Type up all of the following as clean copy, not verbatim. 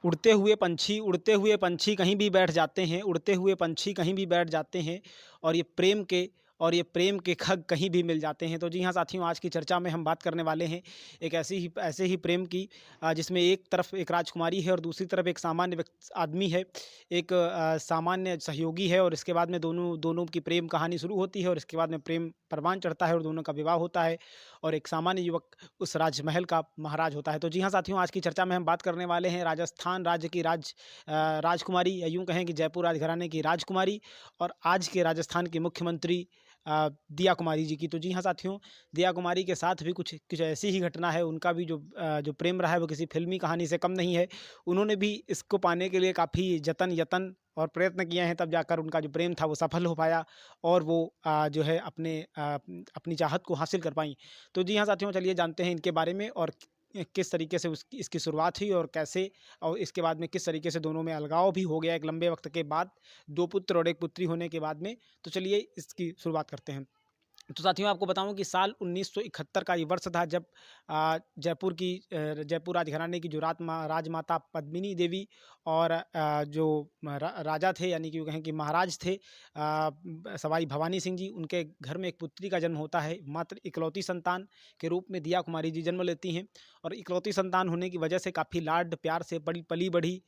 उड़ते हुए पंछी कहीं भी बैठ जाते हैं, उड़ते हुए पंछी कहीं भी बैठ जाते हैं और ये प्रेम के खग कहीं भी मिल जाते हैं। तो जी हाँ साथियों, आज की चर्चा में हम बात करने वाले हैं एक ऐसे ही प्रेम की, जिसमें एक तरफ एक राजकुमारी है और दूसरी तरफ एक सामान्य आदमी है। एक सामान्य सहयोगी है और इसके बाद में दोनों दोनों की प्रेम कहानी शुरू होती है और इसके बाद में प्रेम परवान चढ़ता है और दोनों का विवाह होता है और एक सामान्य युवक उस राजमहल का महाराज होता है। तो जी हाँ साथियों, आज की चर्चा में हम बात करने वाले हैं राजस्थान राज्य की राजकुमारी, या यूँ कहें कि जयपुर राजघराने की राजकुमारी और आज के राजस्थान के मुख्यमंत्री दिया कुमारी जी की। तो जी हाँ साथियों, दिया कुमारी के साथ भी कुछ कुछ ऐसी ही घटना है। उनका भी जो प्रेम रहा है वो किसी फ़िल्मी कहानी से कम नहीं है। उन्होंने भी इसको पाने के लिए काफ़ी यतन और प्रयत्न किए हैं, तब जाकर उनका जो प्रेम था वो सफल हो पाया और वो जो है अपनी चाहत को हासिल कर पाईं। तो जी हाँ साथियों, चलिए जानते हैं इनके बारे में और किस तरीके से इसकी शुरुआत हुई और कैसे, और इसके बाद में किस तरीके से दोनों में अलगाव भी हो गया एक लंबे वक्त के बाद, 2 पुत्र और 1 पुत्री होने के बाद में। तो चलिए इसकी शुरुआत करते हैं। तो साथियों, आपको बताऊँ कि साल 1971 का ये वर्ष था जब जयपुर राजघराने की जो राजमाता पद्मिनी देवी और जो राजा थे, यानी कि यूँ कहें कि महाराज थे, सवाई भवानी सिंह जी, उनके घर में एक पुत्री का जन्म होता है। मात्र इकलौती संतान के रूप में दिया कुमारी जी जन्म लेती हैं और इकलौती संतान होने की वजह से काफ़ी लाड प्यार से पली बढ़ी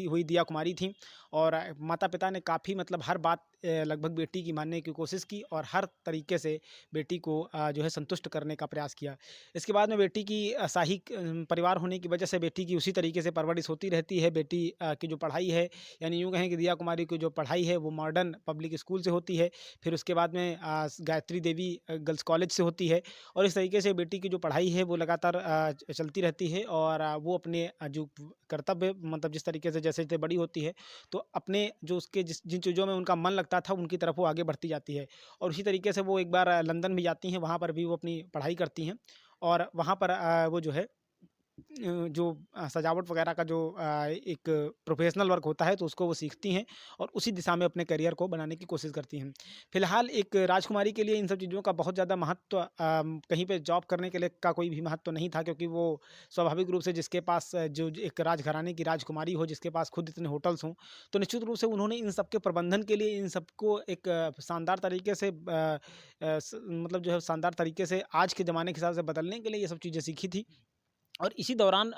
हुई दिया कुमारी थीं और माता-पिता ने काफ़ी मतलब हर बात लगभग बेटी की मानने की कोशिश की और हर तरीके से बेटी को जो है संतुष्ट करने का प्रयास किया। इसके बाद में बेटी की शाही परिवार होने की वजह से बेटी की उसी तरीके से परवरिश होती रहती है। बेटी की जो पढ़ाई है, यानी यूँ कहें कि दिया कुमारी की जो पढ़ाई है वो मॉडर्न पब्लिक स्कूल से होती है। फिर उसके बाद में गायत्री देवी गर्ल्स कॉलेज से होती है और इस तरीके से बेटी की जो पढ़ाई है वो लगातार चलती रहती है और वो अपने जो कर्तव्य, मतलब जिस तरीके से जैसे-जैसे बड़ी होती है, तो अपने जो उसके जिन चीज़ों में उनका मन लगता था, उनकी तरफ वो आगे बढ़ती जाती है। और उसी तरीके से वो एक बार लंदन भी जाती हैं, वहाँ पर भी वो अपनी पढ़ाई करती हैं और वहाँ पर वो जो है जो सजावट वगैरह का जो एक प्रोफ़ेशनल वर्क होता है, तो उसको वो सीखती हैं और उसी दिशा में अपने करियर को बनाने की कोशिश करती हैं। फ़िलहाल एक राजकुमारी के लिए इन सब चीज़ों का बहुत ज़्यादा महत्व, कहीं पे जॉब करने के लिए का कोई भी महत्व नहीं था, क्योंकि वो स्वाभाविक रूप से जिसके पास जो एक राजघराने की राजकुमारी हो, जिसके पास खुद इतने होटल्स हों, तो निश्चित रूप से उन्होंने इन सब के प्रबंधन के लिए इन सबको एक शानदार तरीके से मतलब जो है शानदार तरीके से आज के ज़माने के हिसाब से बदलने के लिए ये सब चीज़ें सीखी थी। और इसी दौरान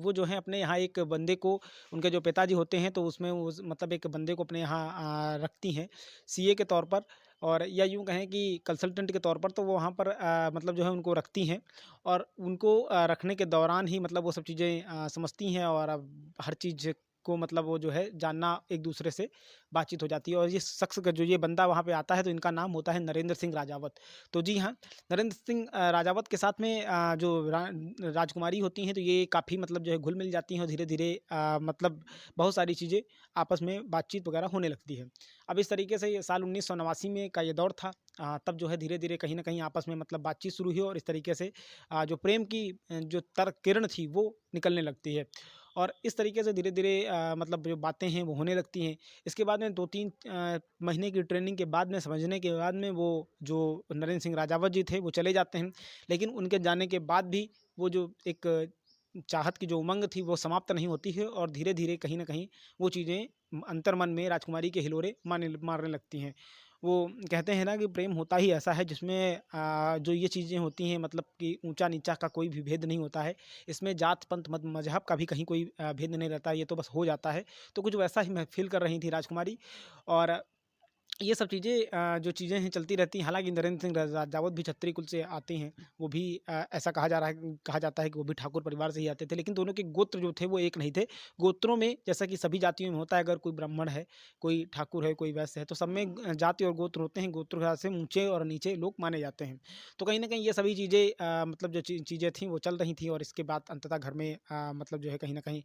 वो जो है अपने यहाँ एक बंदे को, उनके जो पिताजी होते हैं, तो उसमें वो मतलब एक बंदे को अपने यहाँ रखती हैं सीए के तौर पर, और या यूँ कहें कि कंसल्टेंट के तौर पर। तो वो वहाँ पर मतलब जो है उनको रखती हैं और उनको रखने के दौरान ही मतलब वो सब चीज़ें समझती हैं और अब हर चीज़ को मतलब वो जो है जानना एक दूसरे से बातचीत हो जाती है। और ये शख्स का जो ये बंदा वहाँ पे आता है, तो इनका नाम होता है नरेंद्र सिंह राजावत। तो जी हाँ, नरेंद्र सिंह राजावत के साथ में जो राजकुमारी होती हैं, तो ये काफ़ी मतलब जो है घुल-मिल जाती हैं और धीरे-धीरे मतलब बहुत सारी चीज़ें आपस में बातचीत वगैरह होने लगती है। अब इस तरीके से ये साल 1989 में का ये दौर था। तब जो है धीरे-धीरे कहीं न कहीं आपस में मतलब बातचीत शुरू हुई और इस तरीके से जो प्रेम की जो किरण थी वो निकलने लगती है। और इस तरीके से धीरे-धीरे मतलब जो बातें हैं वो होने लगती हैं। इसके बाद में 2-3 महीने की ट्रेनिंग के बाद में, समझने के बाद में, वो जो नरेंद्र सिंह राजावत जी थे वो चले जाते हैं। लेकिन उनके जाने के बाद भी वो जो एक चाहत की जो उमंग थी वो समाप्त नहीं होती है और धीरे-धीरे कहीं न कहीं वो चीज़ें अंतर्मन में राजकुमारी के हिलोरे मारने लगती हैं। वो कहते हैं ना कि प्रेम होता ही ऐसा है जिसमें जो ये चीज़ें होती हैं, मतलब कि ऊँचा-नीचा का कोई भी भेद नहीं होता है। इसमें जात, पंथ, मज़हब का भी कहीं कोई भेद नहीं रहता है, ये तो बस हो जाता है। तो कुछ वैसा ही महफ़िल कर रही थी राजकुमारी और ये सब चीज़ें जो चीज़ें हैं चलती रहती हैं। हालाँकि नरेंद्र सिंह राजावत भी क्षत्रिय कुल से आते हैं। वो भी ऐसा कहा जाता है कि वो भी ठाकुर परिवार से ही आते थे। लेकिन दोनों के गोत्र जो थे वो एक नहीं थे। गोत्रों में जैसा कि सभी जातियों में होता है, अगर कोई ब्राह्मण है, कोई ठाकुर है, कोई वैश्य है, तो सब में जाति और गोत्र होते हैं। गोत्र के हिसाब से ऊँचे और नीचे लोग माने जाते हैं। तो कहीं न कहीं ये सभी चीज़ें मतलब जो चीज़ें थीं वो चल रही थीं और इसके बाद अंततः घर में मतलब जो है कहीं न कहीं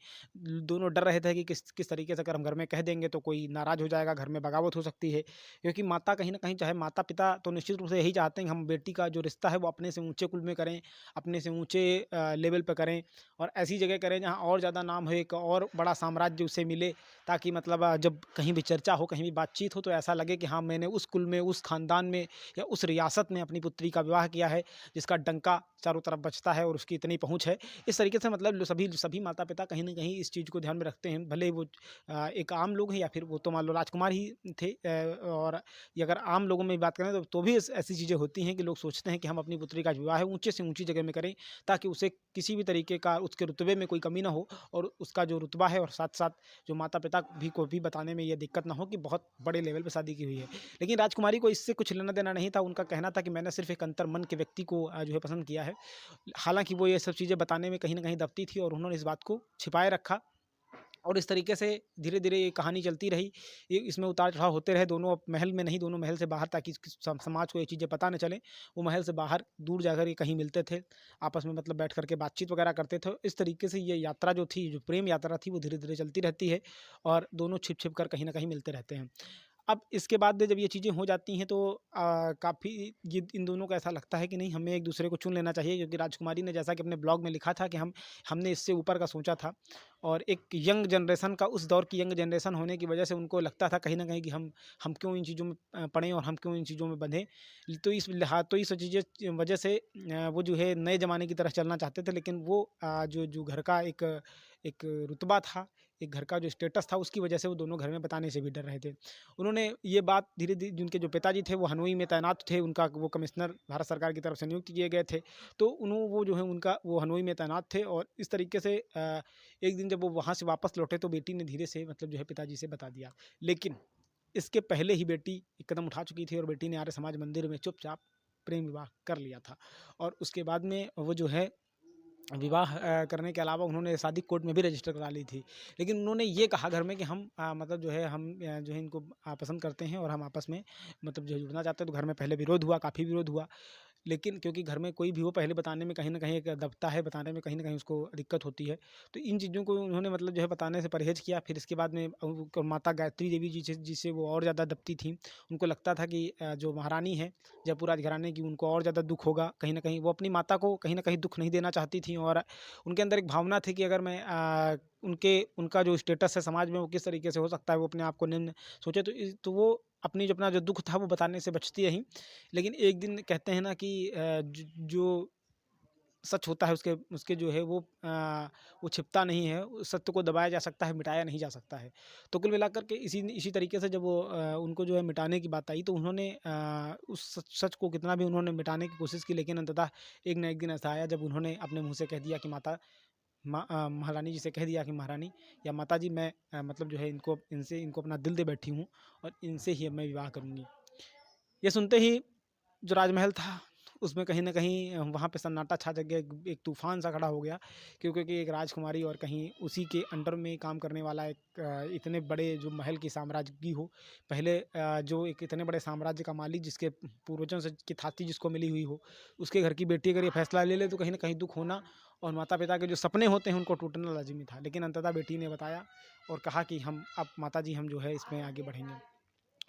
दोनों डर रहे थे कि किस किस तरीके से अगर हम घर में कह देंगे तो कोई नाराज़ हो जाएगा, घर में बगावत हो सकती है। क्योंकि माता कहीं न कहीं चाहे माता-पिता तो निश्चित रूप से यही चाहते हैं कि हम बेटी का जो रिश्ता है वो अपने से ऊँचे कुल में करें, अपने से ऊँचे लेवल पे करें और ऐसी जगह करें जहाँ और ज़्यादा नाम हो, एक और बड़ा साम्राज्य उसे मिले, ताकि मतलब जब कहीं भी चर्चा हो, कहीं भी बातचीत हो तो ऐसा लगे कि हाँ, मैंने उस कुल में, उस खानदान में या उस रियासत में अपनी पुत्री का विवाह किया है, जिसका डंका चारों तरफ बजता है और उसकी इतनी पहुँच है। इस तरीके से मतलब सभी सभी माता-पिता कहीं न कहीं इस चीज़ को ध्यान में रखते हैं, भले ही वो एक आम लोग हैं या फिर वो तो मान लो राजकुमार ही थे, और ये अगर आम लोगों में बात करें तो भी ऐसी चीज़ें होती हैं कि लोग सोचते हैं कि हम अपनी पुत्री का विवाह है ऊँचे से ऊँची जगह में करें, ताकि उसे किसी भी तरीके का उसके रुतबे में कोई कमी ना हो और उसका जो रुतबा है और साथ-साथ जो माता-पिता भी को भी बताने में ये दिक्कत ना हो कि बहुत बड़े लेवल पे शादी की हुई है। लेकिन राजकुमारी को इससे कुछ लेना-देना नहीं था, उनका कहना था कि मैंने सिर्फ़ एक अंतर्मन के व्यक्ति को जो है पसंद किया है। हालाँकि वो ये सब चीज़ें बताने में कहीं न कहीं दबती थी और उन्होंने इस बात को छिपाए रखा और इस तरीके से धीरे-धीरे ये कहानी चलती रही। ये इसमें उतार-चढ़ाव होते रहे, दोनों महल में नहीं, दोनों महल से बाहर, ताकि समाज को ये चीज़ें पता ना चलें। वो महल से बाहर दूर जाकर ये कहीं मिलते थे, आपस में मतलब बैठ कर के बातचीत वगैरह करते थे। इस तरीके से ये यात्रा जो थी, जो प्रेम यात्रा थी, वो धीरे-धीरे चलती रहती है और दोनों छिप-छिप कर कहीं न कहीं मिलते रहते हैं। अब इसके बाद जब ये चीज़ें हो जाती हैं तो काफ़ी ये इन दोनों को ऐसा लगता है कि नहीं, हमें एक-दूसरे को चुन लेना चाहिए, क्योंकि राजकुमारी ने जैसा कि अपने ब्लॉग में लिखा था कि हमने इससे ऊपर का सोचा था और एक यंग जनरेशन का, उस दौर की यंग जनरेशन होने की वजह से उनको लगता था कहीं न कहीं कि हम क्यों इन चीज़ों में पड़ें और हम क्यों इन चीज़ों में बंधें। तो इस चीज़ें वजह से वो जो है नए ज़माने की तरफ चलना चाहते थे, लेकिन वो जो घर का एक एक रुतबा था, एक घर का जो स्टेटस था, उसकी वजह से वो दोनों घर में बताने से भी डर रहे थे। उन्होंने ये बात धीरे-धीरे, जिनके जो पिताजी थे वो हनोई में तैनात थे, उनका वो कमिश्नर भारत सरकार की तरफ से नियुक्त किए गए थे। तो वो जो है उनका वो हनोई में तैनात थे और इस तरीके से एक दिन जब वो वहाँ से वापस लौटे तो बेटी ने धीरे से मतलब जो है पिताजी से बता दिया। लेकिन इसके पहले ही बेटी एक कदम उठा चुकी थी और बेटी ने आर्य समाज मंदिर में चुपचाप प्रेम विवाह कर लिया था और उसके बाद में वो जो है विवाह करने के अलावा उन्होंने शादी कोर्ट में भी रजिस्टर करा ली थी। लेकिन उन्होंने ये कहा घर में कि हम मतलब जो है हम जो है इनको पसंद करते हैं और हम आपस में मतलब जो है जुड़ना चाहते हैं। तो घर में पहले विरोध हुआ, काफ़ी विरोध हुआ। लेकिन क्योंकि घर में कोई भी हो, पहले बताने में कहीं न कहीं एक दबता है, बताने में कहीं न कहीं उसको दिक्कत होती है। तो इन चीज़ों को उन्होंने मतलब जो है बताने से परहेज़ किया। फिर इसके बाद में माता गायत्री देवी जी से जिससे वो और ज़्यादा दबती थीं। उनको लगता था कि जो महारानी है जयपुर राजघराने की, उनको और ज़्यादा दुःख होगा। कहीं न कहीं वो अपनी माता को कहीं न कहीं दुःख नहीं देना चाहती थीं और उनके अंदर एक भावना थी कि अगर मैं उनका जो स्टेटस है समाज में वो किस तरीके से हो सकता है, वो अपने आप को निम्न सोचे, तो वो अपनी जो अपना जो दुःख था वो बताने से बचती रहीं। लेकिन एक दिन कहते हैं ना कि जो सच होता है उसके उसके जो है वो छिपता नहीं है, उस सत्य को दबाया जा सकता है, मिटाया नहीं जा सकता है। तो कुल मिलाकर के इसी इसी तरीके से जब वो उनको जो है मिटाने की बात आई तो उन्होंने उस सच सच को कितना भी उन्होंने मिटाने की कोशिश की, लेकिन अंततः एक न एक दिन ऐसा आया जब उन्होंने अपने मुँह से कह दिया कि महारानी जी से कह दिया कि महारानी या माताजी, मैं मतलब जो है इनको अपना दिल दे बैठी हूँ और इनसे ही अब मैं विवाह करूँगी। ये सुनते ही जो राजमहल था उसमें कहीं न कहीं वहाँ पे सन्नाटा छा गया, एक तूफ़ान सा खड़ा हो गया, क्योंकि एक राजकुमारी और कहीं उसी के अंडर में काम करने वाला एक इतने बड़े जो महल की साम्राज्ञी हो, पहले जो एक इतने बड़े साम्राज्य का मालिक जिसके पूर्वजों से की थाती जिसको मिली हुई हो, उसके घर की बेटी अगर ये फैसला ले ले तो कहीं न कहीं दुःख होना और माता-पिता के जो सपने होते हैं उनको टूटना लाज़िमी था। लेकिन अंततः बेटी ने बताया और कहा कि हम अब माताजी हम जो है इसमें आगे बढ़ेंगे।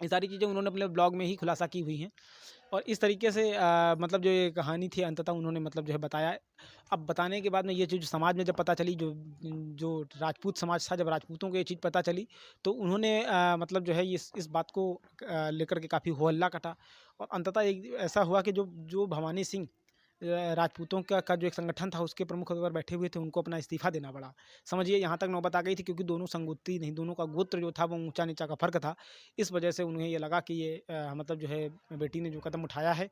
ये सारी चीज़ें उन्होंने अपने ब्लॉग में ही खुलासा की हुई हैं और इस तरीके से मतलब जो ये कहानी थी अंततः उन्होंने मतलब जो है बताया। अब बताने के बाद में ये चीज़ समाज में जब पता चली, जो राजपूत समाज था, जब राजपूतों को ये चीज़ पता चली तो उन्होंने मतलब जो है इस बात को लेकर के काफ़ी हो हल्ला कटा और अंततः एक ऐसा हुआ कि जो जो भवानी सिंह राजपूतों का जो एक संगठन था उसके प्रमुख पर बैठे हुए थे, उनको अपना इस्तीफ़ा देना पड़ा। समझिए यहाँ तक नौबत आ गई थी, क्योंकि दोनों संगोत्री नहीं, दोनों का गोत्र जो था वो ऊँचा-नीचा का फ़र्क था। इस वजह से उन्हें ये लगा कि ये मतलब जो है बेटी ने जो कदम उठाया है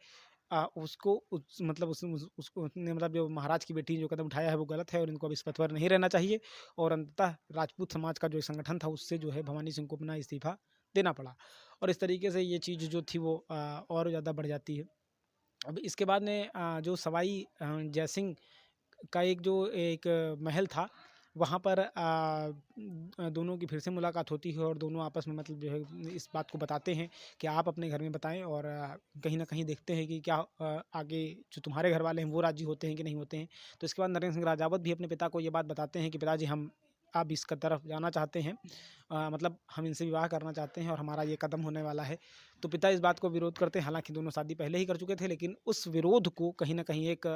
उसको उस मतलब उसको उसने मतलब जो महाराज की बेटी ने जो कदम उठाया है वो गलत है और इनको अब इस पथ पर नहीं रहना चाहिए और अंततः राजपूत समाज का जो एक संगठन था उससे जो है भवानी सिंह को अपना इस्तीफ़ा देना पड़ा और इस तरीके से ये चीज़ जो थी वो और ज़्यादा बढ़ जाती है। अब इसके बाद में जो सवाई जयसिंह का एक महल था, वहाँ पर दोनों की फिर से मुलाकात होती है और दोनों आपस में मतलब जो है इस बात को बताते हैं कि आप अपने घर में बताएँ और कहीं न कहीं देखते हैं कि क्या आगे जो तुम्हारे घर वाले हैं वो राज़ी होते हैं कि नहीं होते हैं। तो इसके बाद नरेंद्र सिंह राजावत भी अपने पिता को ये बात बताते हैं कि पिताजी, हम आप इसका तरफ जाना चाहते हैं, मतलब हम इनसे विवाह करना चाहते हैं और हमारा ये कदम होने वाला है। तो पिता इस बात को विरोध करते हैं, हालाँकि दोनों शादी पहले ही कर चुके थे, लेकिन उस विरोध को कहीं न कहीं एक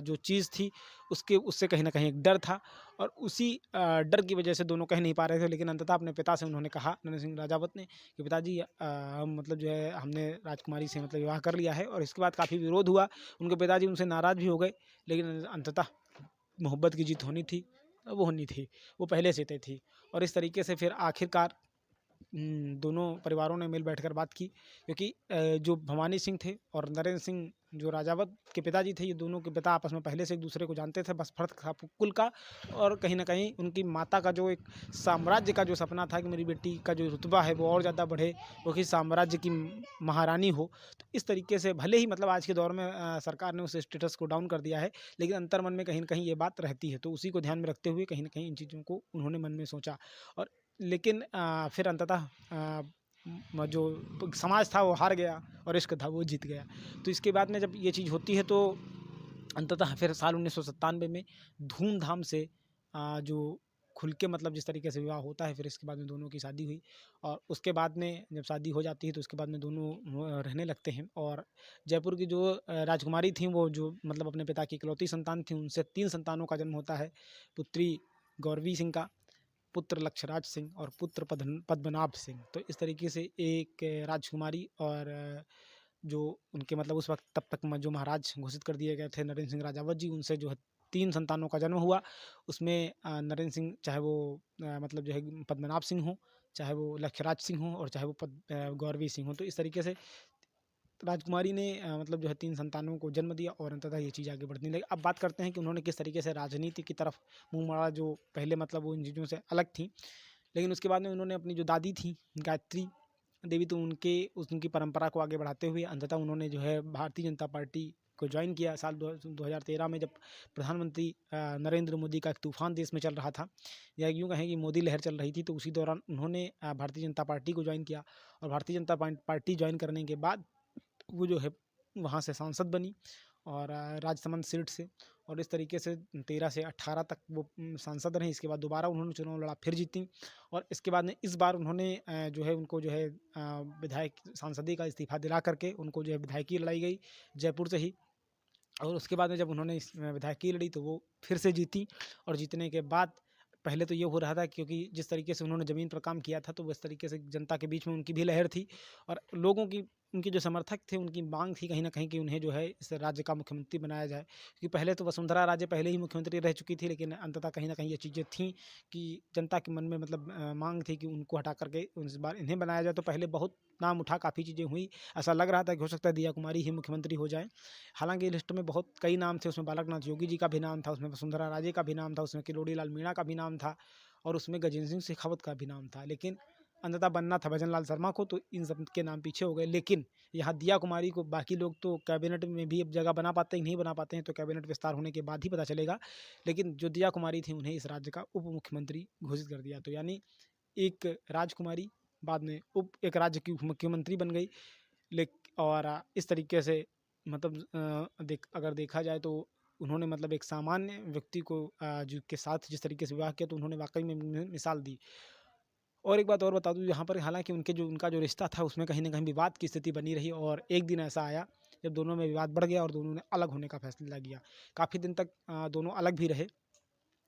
जो चीज़ थी उससे कहीं न कहीं एक डर था और उसी डर की वजह से दोनों कह नहीं पा रहे थे। लेकिन अंततः अपने पिता से उन्होंने कहा, नरेंद्र सिंह राजावत ने, कि पिताजी हम मतलब जो है हमने राजकुमारी से मतलब विवाह कर लिया है। और इसके बाद काफ़ी विरोध हुआ, उनके पिताजी उनसे नाराज़ भी हो गए, लेकिन अंततः मोहब्बत की जीत होनी थी, वो होनी थी, वो पहले से तय थी। और इस तरीके से फिर आखिरकार दोनों परिवारों ने मिल बैठकर बात की, क्योंकि जो भवानी सिंह थे और नरेंद्र सिंह जो राजावत के पिताजी थे, ये दोनों के पिता आपस में पहले से एक दूसरे को जानते थे, बस फर्क था कुल का। और कहीं न कहीं उनकी माता का जो एक साम्राज्य का जो सपना था कि मेरी बेटी का जो रुतबा है वो और ज़्यादा बढ़े, वो कि साम्राज्य की महारानी हो। तो इस तरीके से भले ही मतलब आज के दौर में सरकार ने उस स्टेटस को डाउन कर दिया है, लेकिन अंतर्मन में कहीं न कहीं ये बात रहती है। तो उसी को ध्यान में रखते हुए कहीं न कहीं इन चीज़ों को उन्होंने मन में सोचा। और लेकिन फिर अंततः जो समाज था वो हार गया और इश्क था वो जीत गया। तो इसके बाद में जब ये चीज़ होती है तो अंततः फिर साल 1997 में धूमधाम से जो खुल के मतलब जिस तरीके से विवाह होता है, फिर इसके बाद में दोनों की शादी हुई। और उसके बाद में जब शादी हो जाती है तो उसके बाद में दोनों रहने लगते हैं। और जयपुर की जो राजकुमारी थीं, वो जो मतलब अपने पिता की इकलौती संतान थीं, उनसे 3 संतानों का जन्म होता है। पुत्री गौरवी सिंह का, पुत्र लक्षराज सिंह और पुत्र पद्मनाभ सिंह। तो इस तरीके से एक राजकुमारी और जो उनके मतलब उस वक़्त तब तक जो महाराज घोषित कर दिए गए थे नरेंद्र सिंह राजावत जी, उनसे जो है 3 संतानों का जन्म हुआ। उसमें नरेंद्र सिंह चाहे वो मतलब जो है पद्मनाभ सिंह हों, चाहे वो लक्षराज सिंह हों और चाहे वो गौरवी सिंह हों। तो इस तरीके से राजकुमारी ने मतलब जो है 3 संतानों को जन्म दिया और अंततः ये चीज़ आगे बढ़ने लगी। अब बात करते हैं कि उन्होंने किस तरीके से राजनीति की तरफ मुँह मोड़ा, जो पहले मतलब वो इन चीज़ों से अलग थीं। लेकिन उसके बाद में उन्होंने अपनी जो दादी थीं, गायत्री देवी, तो उनकी परंपरा को आगे बढ़ाते हुए अंततः उन्होंने जो है भारतीय जनता पार्टी को जॉइन किया। साल 2013 में जब प्रधानमंत्री नरेंद्र मोदी का एक तूफ़ान देश में चल रहा था, या यूँ कहें कि मोदी लहर चल रही थी, तो उसी दौरान उन्होंने भारतीय जनता पार्टी को जॉइन किया। और भारतीय जनता पार्टी जॉइन करने के बाद वो जो है वहाँ से सांसद बनी और राजसमंद सीट से। और इस तरीके से 13 से 18 तक वो सांसद रहीं। इसके बाद दोबारा उन्होंने चुनाव लड़ा, फिर जीतीं। और इसके बाद में इस बार उन्होंने जो है उनको जो है विधायक सांसदी का इस्तीफ़ा दिला करके उनको जो है विधायकी लड़ाई गई जयपुर से ही। और उसके बाद में जब उन्होंने इस विधायकी लड़ी तो वो फिर से जीती। और जीतने के बाद पहले तो ये हो रहा था, क्योंकि जिस तरीके से उन्होंने ज़मीन पर काम किया था तो उस तरीके से जनता के बीच में उनकी भी लहर थी। और लोगों की, उनके जो समर्थक थे, उनकी मांग थी कहीं न कहीं कि उन्हें जो है इस राज्य का मुख्यमंत्री बनाया जाए। क्योंकि पहले तो वसुंधरा राजे पहले ही मुख्यमंत्री रह चुकी थी, लेकिन अंततः कहीं न कहीं ये चीज़ें थीं कि जनता के मन में मतलब मांग थी कि उनको हटा करके इस बार इन्हें बनाया जाए। तो पहले बहुत नाम उठा, काफ़ी चीज़ें हुई। ऐसा लग रहा था कि हो सकता है दिया कुमारी ही मुख्यमंत्री हो जाएँ। हालाँकि लिस्ट में बहुत कई नाम थे, उसमें बालकनाथ योगी जी का भी नाम था, उसमें वसुंधरा राजे का भी नाम था, उसमें किरोड़ी लाल मीणा का भी नाम था और उसमें गजेंद्र सिंह शेखावत का भी नाम था। लेकिन अंततः बनना था भजन लाल शर्मा को, तो इन सब के नाम पीछे हो गए। लेकिन यहाँ दिया कुमारी को, बाकी लोग तो कैबिनेट में भी अब जगह बना पाते हैं, नहीं बना पाते हैं, तो कैबिनेट विस्तार होने के बाद ही पता चलेगा। लेकिन जो दिया कुमारी थी, उन्हें इस राज्य का उप मुख्यमंत्री घोषित कर दिया। तो यानी एक राजकुमारी बाद में एक राज्य की उप मुख्यमंत्री बन गई। लेक और इस तरीके से मतलब अगर देखा जाए तो उन्होंने मतलब एक सामान्य व्यक्ति को जो के साथ जिस तरीके से विवाह किया, तो उन्होंने वाक़ई में मिसाल दी। और एक बात और बता दूँ यहाँ पर, हालाँकि उनका जो रिश्ता था उसमें कहीं न कहीं विवाद की स्थिति बनी रही और एक दिन ऐसा आया जब दोनों में विवाद बढ़ गया और दोनों ने अलग होने का फैसला किया। काफ़ी दिन तक दोनों अलग भी रहे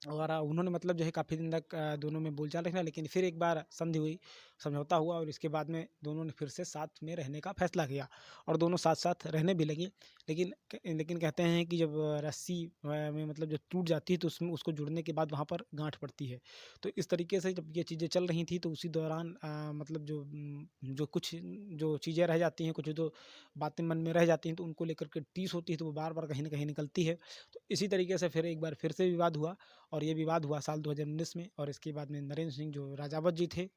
और उन्होंने मतलब जो है काफ़ी दिन तक दोनों में बोलचाल रखा, लेकिन फिर एक बार संधि हुई, समझौता हुआ और इसके बाद में दोनों ने फिर से साथ में रहने का फैसला किया और दोनों साथ-साथ रहने भी लगे। लेकिन कहते हैं कि जब रस्सी में मतलब जब टूट जाती है तो उसमें उसको जुड़ने के बाद वहाँ पर गाँठ पड़ती है। तो इस तरीके से जब ये चीज़ें चल रही थी तो उसी दौरान मतलब जो कुछ जो चीज़ें रह जाती हैं, कुछ जो बातें मन में रह जाती हैं, तो उनको लेकर के टीस होती है, तो वो बार-बार कहीं न कहीं निकलती है। तो इसी तरीके से फिर एक बार फिर से विवाद हुआ और ये विवाद हुआ साल 2019 में। और इसके बाद में नरेंद्र सिंह जो राजावत जी थे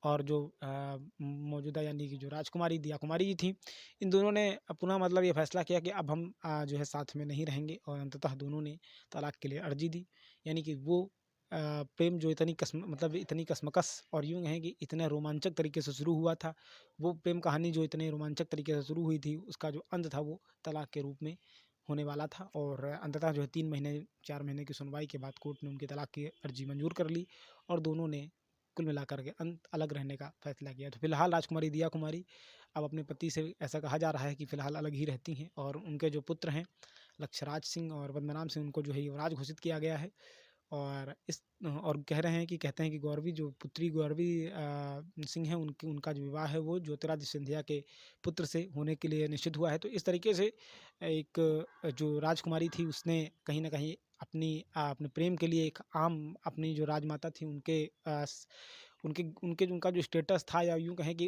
और जो मौजूदा यानी कि जो राजकुमारी दिया कुमारी जी थी, इन दोनों ने पुनः मतलब ये फैसला किया कि अब हम जो है साथ में नहीं रहेंगे और अंततः दोनों ने तलाक के लिए अर्जी दी। यानी कि वो प्रेम जो इतनी कशमकश और यूँ कहें कि इतना रोमांचक तरीके से शुरू हुआ था, वो प्रेम कहानी जो इतने रोमांचक तरीके से शुरू हुई थी, उसका जो अंत था वो तलाक के रूप में होने वाला था और अंततः जो है 3 महीने 4 महीने की सुनवाई के बाद कोर्ट ने उनकी तलाक की अर्जी मंजूर कर ली और दोनों ने कुल मिलाकर के अलग रहने का फैसला किया। तो फिलहाल राजकुमारी दिया कुमारी अब अपने पति से ऐसा कहा जा रहा है कि फिलहाल अलग ही रहती हैं और उनके जो पुत्र हैं लक्षराज सिंह और वंदनाम सिंह उनको जो है युवराज घोषित किया गया है। और कह रहे हैं कि कहते हैं कि गौरवी जो पुत्री गौरवी सिंह है उनका जो विवाह है वो ज्योतिरादित्य सिंधिया के पुत्र से होने के लिए निश्चित हुआ है। तो इस तरीके से एक जो राजकुमारी थी उसने कहीं न कहीं अपने प्रेम के लिए एक आम अपनी जो राजमाता थी उनका जो स्टेटस था या यूँ कहें कि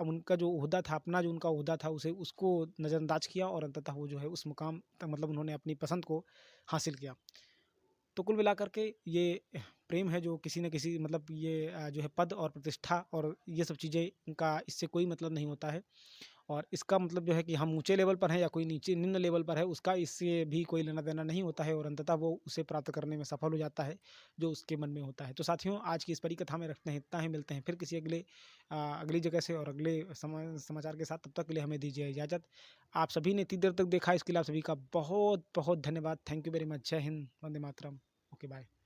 उनका जो ओहदा था अपना जो उनका ओहदा था उसको नज़रअंदाज किया और अंततः वो जो है उस मुकाम तक मतलब उन्होंने अपनी पसंद को हासिल किया। तो कुल मिलाकर के ये प्रेम है जो किसी न किसी मतलब ये जो है पद और प्रतिष्ठा और ये सब चीज़ें का इससे कोई मतलब नहीं होता है और इसका मतलब जो है कि हम ऊंचे लेवल पर हैं या कोई नीचे निम्न लेवल पर है उसका इससे भी कोई लेना देना नहीं होता है और अंततः वो उसे प्राप्त करने में सफल हो जाता है जो उसके मन में होता है। तो साथियों आज की इस परी कथा में रखते हैं इतना ही, मिलते हैं फिर किसी अगली जगह से और अगले समाचार के साथ। तब तक के लिए हमें दीजिए इजाज़त। आप सभी ने इतनी देर तक देखा इसके लिए आप सभी का बहुत बहुत धन्यवाद। Thank you very much. जय हिंद, वंदे मातरम। Okay bye.